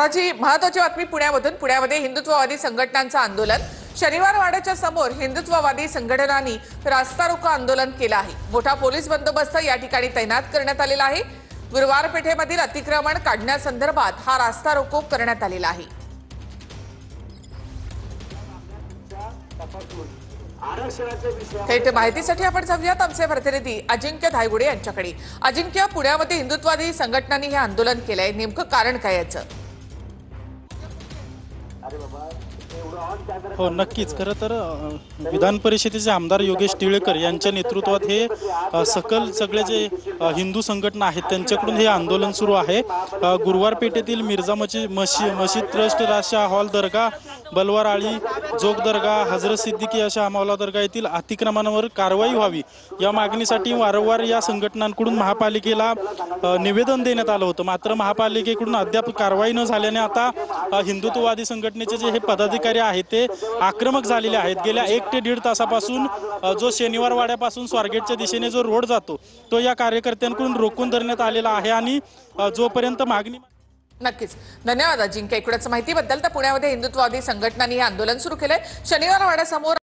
महत्त्वाची बातमी पुण्यामध्ये हिंदुत्ववादी संघटनांचं आंदोलन। शनिवार वाड्याच्या समोर हिंदुत्ववादी संघटनांनी रास्ता रोको आंदोलन केलं आहे। मोठा पोलीस बंदोबस्त या ठिकाणी तैनात करण्यात आलेला आहे। गुरुवार पेठेमधील अतिक्रमण काढण्यासंदर्भात हा रास्ता रोको करण्यात आलेला आहे। थेट माहितीसाठी आपण जाऊयात आमचे प्रतिनिधी अजिंक्य धायगुडे यांच्याकडे। अजिंक्य, पुण्यामध्ये हिंदुत्ववादी संघटनांनी हे आंदोलन केलंय, नेमकं कारण काय याचं? हो, नक्कीच। खरं तर विधान परिषदेचे आमदार योगेश टिळेकर यांच्या नेतृत्वात हे सगळे जे हिंदू संघटना आहेत त्यांच्याकडून हे आंदोलन सुरू आहे। गुरुवार पेठेतील मिर्झा मशीद ट्रस्ट, राशा हॉल दर्गा, बलवार आळी, जोग दर्गा, हजरत सिद्दीकी अशा मौला दर्गा येथील अतिक्रमणावर कारवाई व्हावी या मागणीसाठी वारंवार या संघटनांकडून महापालिकेला निवेदन देण्यात आलं होतं। मात्र महापालिकेकडून अद्याप कारवाई न झाल्याने आता हिंदुत्ववादी संघटनेचे जे हे पदाधिकारी आहेत ते आक्रमक झालेले आहेत। गेल्या 1 ते 1.5 तासापासून जो शनिवार वाड्यापासून स्वारगेटच्या दिशेने जो रोड जातो तो या कार्यकर्त्यांकडून रोखून धरण्यात आलेला आहे आणि जोपर्यंत मागणी। नक्कीच, धन्यवाद अजिंक्य एकूणच माहितीबद्दल। तर पुण्यामध्ये हिंदुत्ववादी संघटनांनी हे आंदोलन सुरू केलंय। शनिवार वाड्यासमोर